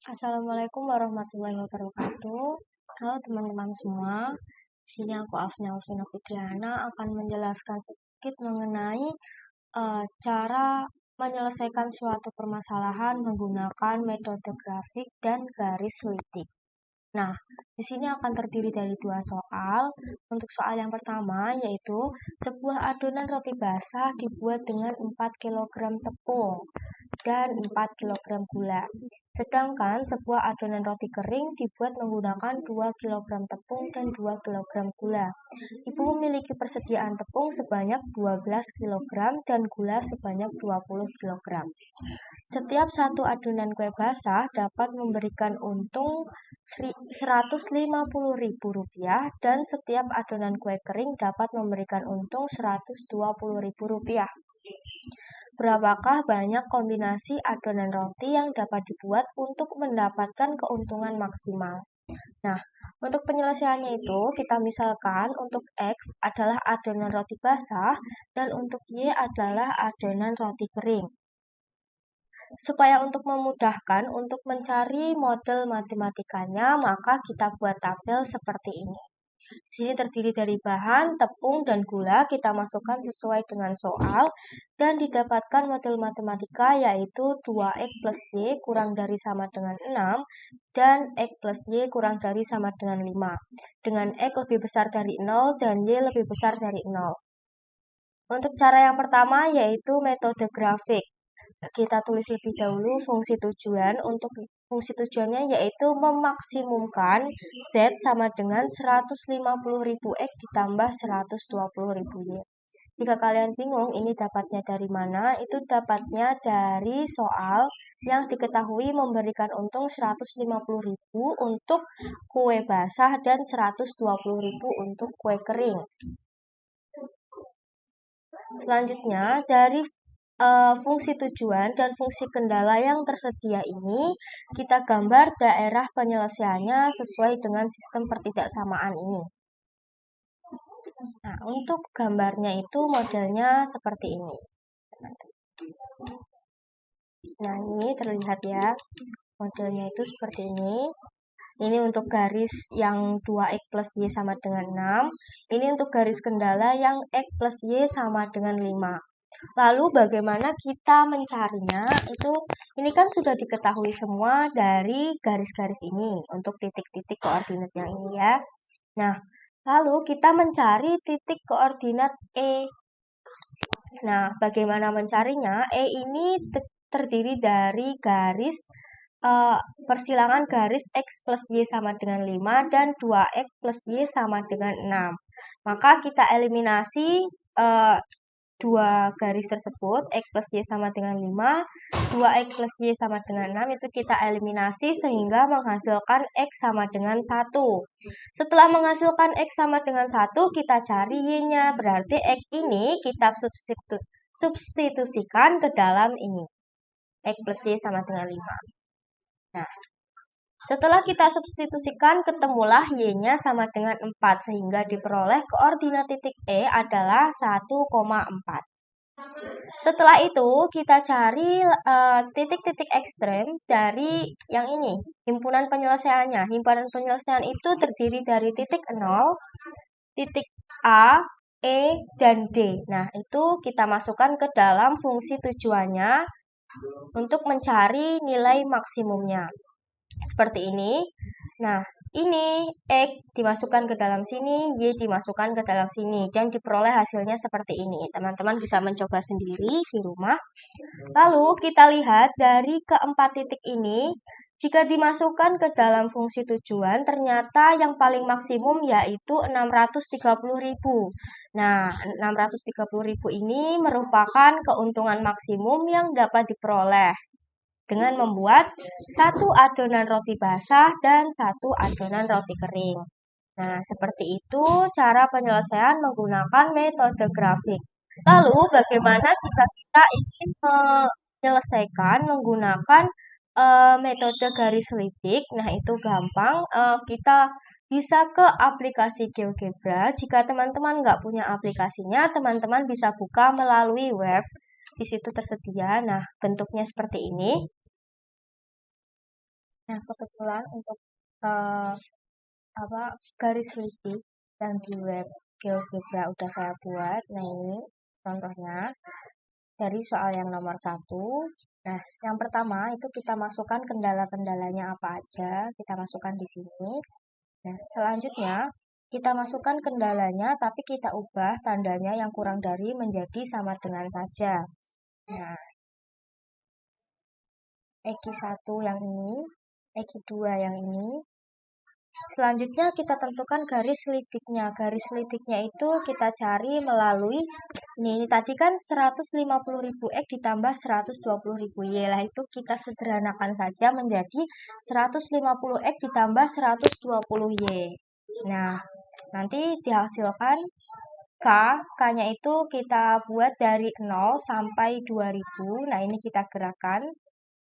Assalamualaikum warahmatullahi wabarakatuh. Halo teman-teman semua. Di sini aku Afnia Ufina Fitriana akan menjelaskan sedikit mengenai cara menyelesaikan suatu permasalahan menggunakan metode grafik dan garis litik. Nah, di sini akan terdiri dari dua soal. Untuk soal yang pertama yaitu sebuah adonan roti basah dibuat dengan 4 kg tepung dan 4 kg gula. Sedangkan sebuah adonan roti kering dibuat menggunakan 2 kg tepung dan 2 kg gula. Ibu memiliki persediaan tepung sebanyak 12 kg dan gula sebanyak 20 kg. Setiap satu adonan kue basah dapat memberikan untung Rp150.000 dan setiap adonan kue kering dapat memberikan untung Rp120.000. Berapakah banyak kombinasi adonan roti yang dapat dibuat untuk mendapatkan keuntungan maksimal? Nah, untuk penyelesaiannya itu kita misalkan untuk X adalah adonan roti basah dan untuk Y adalah adonan roti kering. Supaya untuk memudahkan untuk mencari model matematikanya, maka kita buat tabel seperti ini. Di sini terdiri dari bahan, tepung, dan gula. Kita masukkan sesuai dengan soal dan didapatkan model matematika yaitu 2X plus Y kurang dari sama dengan 6 dan X plus Y kurang dari sama dengan 5. Dengan X lebih besar dari 0 dan Y lebih besar dari 0. Untuk cara yang pertama yaitu metode grafik. Kita tulis lebih dahulu fungsi tujuan. Untuk fungsi tujuannya yaitu memaksimumkan Z sama dengan 150.000 X ditambah 120.000 Y. Jika kalian bingung ini dapatnya dari mana, itu dapatnya dari soal yang diketahui memberikan untung 150.000 untuk kue basah dan 120.000 untuk kue kering. Selanjutnya, dari fungsi tujuan dan fungsi kendala yang tersedia ini, kita gambar daerah penyelesaiannya sesuai dengan sistem pertidaksamaan ini. Nah, untuk gambarnya itu modelnya seperti ini. Nah, ini terlihat ya, modelnya itu seperti ini. Ini untuk garis yang 2X plus Y sama dengan 6. Ini untuk garis kendala yang X plus Y sama dengan 5. Lalu bagaimana kita mencarinya? Ini kan sudah diketahui semua dari garis-garis ini untuk titik-titik koordinat yang ini ya. Nah, lalu kita mencari titik koordinat E. Nah, bagaimana mencarinya? E ini terdiri dari garis persilangan garis X plus Y sama dengan 5 dan 2X plus Y sama dengan 6. Maka kita eliminasi dua garis tersebut, X plus Y sama dengan 5, 2X plus Y sama dengan 6, itu kita eliminasi sehingga menghasilkan X sama dengan 1. Setelah menghasilkan X sama dengan 1, kita cari Y-nya. Berarti X ini kita substitusikan ke dalam ini. X plus Y sama dengan 5. Nah, setelah kita substitusikan, ketemulah Y-nya sama dengan 4, sehingga diperoleh koordinat titik E adalah 1,4. Setelah itu, kita cari titik-titik ekstrem dari yang ini, himpunan penyelesaiannya. Himpunan penyelesaian itu terdiri dari titik 0, titik A, E, dan D. Nah, itu kita masukkan ke dalam fungsi tujuannya untuk mencari nilai maksimumnya. Seperti ini. Nah, ini X dimasukkan ke dalam sini, Y dimasukkan ke dalam sini, dan diperoleh hasilnya seperti ini. Teman-teman bisa mencoba sendiri di rumah. Lalu kita lihat dari keempat titik ini, jika dimasukkan ke dalam fungsi tujuan, ternyata yang paling maksimum yaitu 630.000. Nah, 630.000 ini merupakan keuntungan maksimum yang dapat diperoleh dengan membuat satu adonan roti basah dan satu adonan roti kering. Nah, seperti itu cara penyelesaian menggunakan metode grafik. Lalu, bagaimana jika kita ingin menyelesaikan menggunakan metode garis litik? Nah, itu gampang. Kita bisa ke aplikasi GeoGebra. Jika teman-teman nggak punya aplikasinya, teman-teman bisa buka melalui web. Di situ tersedia. Nah, bentuknya seperti ini. Nah, kebetulan untuk eh, garis litik yang di web GeoGebra udah saya buat. Nah, ini contohnya dari soal yang nomor 1. Nah, yang pertama itu kita masukkan kendala-kendalanya apa aja, kita masukkan di sini. Nah, selanjutnya kita masukkan kendalanya, tapi kita ubah tandanya yang kurang dari menjadi sama dengan saja. Nah, Eki 1 yang ini, Eki 2 yang ini. Selanjutnya kita tentukan garis lidiknya. Garis lidiknya itu kita cari melalui ini tadi kan 150.000 X ditambah 120.000 Y lah, itu kita sederhanakan saja menjadi 150 X ditambah 120 Y. Nah, nanti dihasilkan K-nya itu kita buat dari 0 sampai 2000. Nah, ini kita gerakan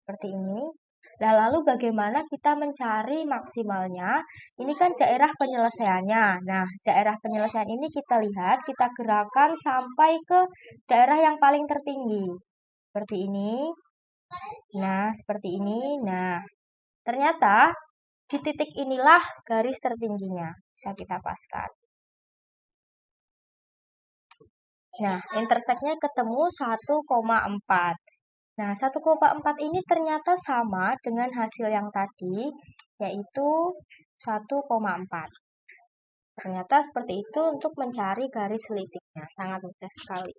seperti ini. Nah, lalu bagaimana kita mencari maksimalnya? Ini kan daerah penyelesaiannya. Nah, daerah penyelesaian ini kita lihat, kita gerakan sampai ke daerah yang paling tertinggi. Seperti ini. Nah, seperti ini. Nah, ternyata di titik inilah garis tertingginya. Bisa kita paskan. Nah, interseknya ketemu 1,4. Nah, 1,4 ini ternyata sama dengan hasil yang tadi, yaitu 1,4. Ternyata seperti itu untuk mencari garis litiknya. Sangat mudah sekali.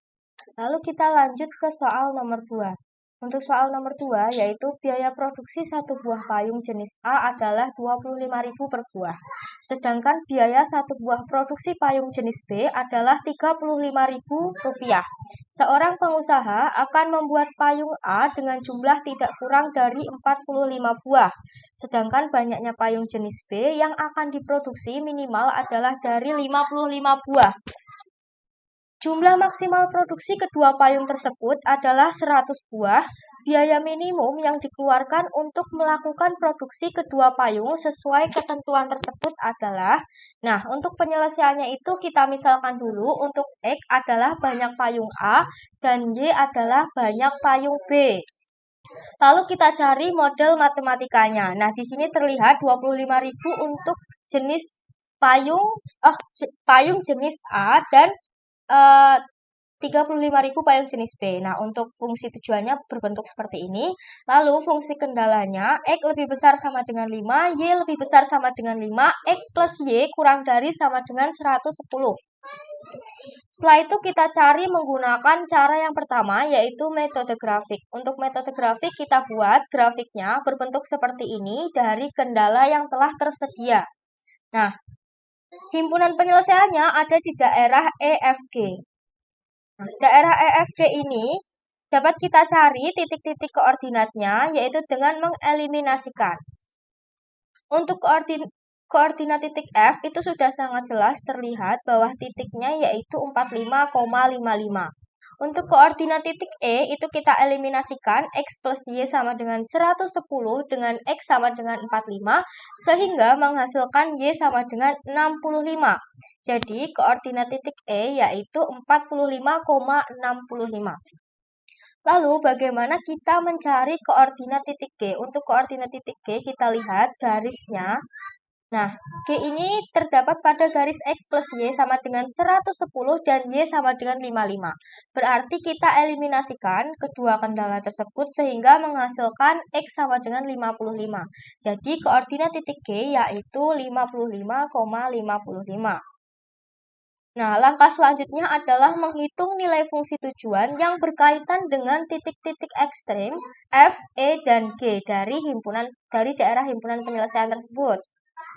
Lalu kita lanjut ke soal nomor 2. Untuk soal nomor 2, yaitu biaya produksi satu buah payung jenis A adalah 25.000 per buah. Sedangkan biaya satu buah produksi payung jenis B adalah Rp35.000. Seorang pengusaha akan membuat payung A dengan jumlah tidak kurang dari 45 buah. Sedangkan banyaknya payung jenis B yang akan diproduksi minimal adalah dari 55 buah. Jumlah maksimal produksi kedua payung tersebut adalah 100 buah. Biaya minimum yang dikeluarkan untuk melakukan produksi kedua payung sesuai ketentuan tersebut adalah, nah, untuk penyelesaiannya itu kita misalkan dulu untuk X adalah banyak payung A dan Y adalah banyak payung B. Lalu kita cari model matematikanya. Nah, di sini terlihat 25.000 untuk jenis payung payung jenis A dan 35.000 payung jenis B. Nah, untuk fungsi tujuannya berbentuk seperti ini. Lalu fungsi kendalanya, X lebih besar sama dengan 5, Y lebih besar sama dengan 5, X plus Y kurang dari sama dengan 110. Setelah itu kita cari menggunakan cara yang pertama, yaitu metode grafik. Untuk metode grafik kita buat grafiknya berbentuk seperti ini dari kendala yang telah tersedia. Nah, himpunan penyelesaiannya ada di daerah EFG. Nah, daerah EFG ini dapat kita cari titik-titik koordinatnya, yaitu dengan mengeliminasikan. Untuk koordinat titik F itu sudah sangat jelas terlihat bahwa titiknya yaitu 45,55. Untuk koordinat titik E itu kita eliminasikan X plus Y sama dengan 110 dengan X sama dengan 45, sehingga menghasilkan Y sama dengan 65. Jadi koordinat titik E yaitu 45,65. Lalu bagaimana kita mencari koordinat titik G? Untuk koordinat titik G kita lihat garisnya. Nah, G ini terdapat pada garis X plus Y sama dengan 110 dan Y sama dengan 55. Berarti kita eliminasikan kedua kendala tersebut sehingga menghasilkan X sama dengan 55. Jadi koordinat titik G yaitu 55,55. Nah, langkah selanjutnya adalah menghitung nilai fungsi tujuan yang berkaitan dengan titik-titik ekstrem F, E, dan G dari daerah himpunan penyelesaian tersebut.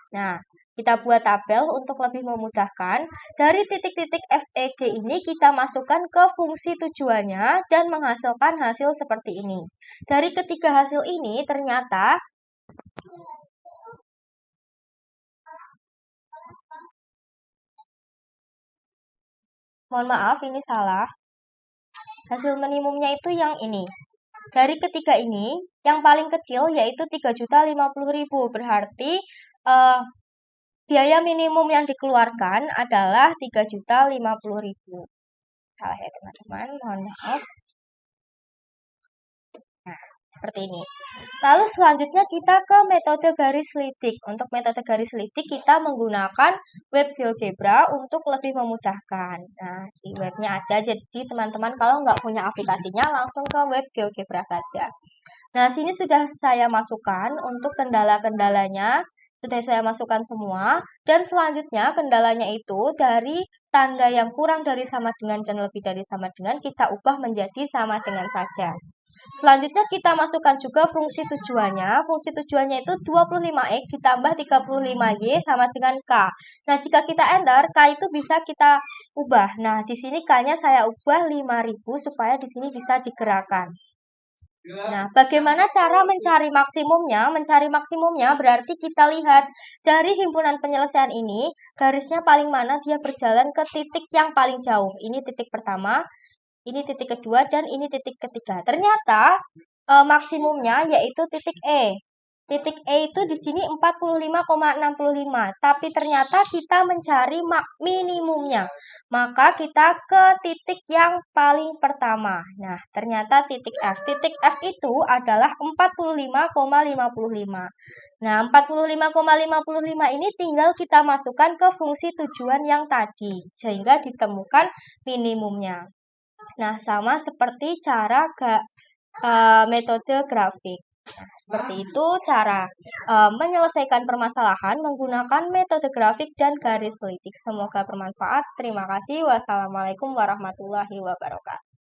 Nah, kita buat tabel untuk lebih memudahkan. Dari titik-titik F, E, G ini kita masukkan ke fungsi tujuannya dan menghasilkan hasil seperti ini. Dari ketiga hasil ini ternyata mohon maaf, ini salah. Hasil minimumnya itu yang ini. Dari ketiga ini, yang paling kecil yaitu 3.050.000. Berarti biaya minimum yang dikeluarkan adalah 3.050.000. Salah ya teman-teman, mohon maaf. Nah, Seperti ini. Lalu selanjutnya kita ke metode garis lidik. Untuk metode garis lidik kita menggunakan web GeoGebra untuk lebih memudahkan. Nah, di webnya ada, jadi teman-teman kalau nggak punya aplikasinya langsung ke web GeoGebra saja. Nah, sini sudah saya masukkan untuk kendala-kendalanya. Sudah saya masukkan semua. Dan selanjutnya kendalanya itu dari tanda yang kurang dari sama dengan dan lebih dari sama dengan kita ubah menjadi sama dengan saja. Selanjutnya kita masukkan juga fungsi tujuannya. Fungsi tujuannya itu 25X ditambah 35Y sama dengan K. Nah, jika kita enter, K itu bisa kita ubah. Nah, di sini K-nya saya ubah 5000 supaya di sini bisa digerakkan. Nah, bagaimana cara mencari maksimumnya? Mencari maksimumnya berarti kita lihat dari himpunan penyelesaian ini, garisnya paling mana dia berjalan ke titik yang paling jauh. Ini titik pertama, ini titik kedua, dan ini titik ketiga. Ternyata maksimumnya yaitu titik E. Titik E itu di sini 45,65, tapi ternyata kita mencari minimumnya. Maka kita ke titik yang paling pertama. Nah, ternyata titik F. Titik F itu adalah 45,55. Nah, 45,55 ini tinggal kita masukkan ke fungsi tujuan yang tadi, sehingga ditemukan minimumnya. Nah, sama seperti cara metode grafik. Nah, seperti itu cara menyelesaikan permasalahan menggunakan metode grafik dan garis lidik. Semoga bermanfaat. Terima kasih. Wassalamualaikum warahmatullahi wabarakatuh.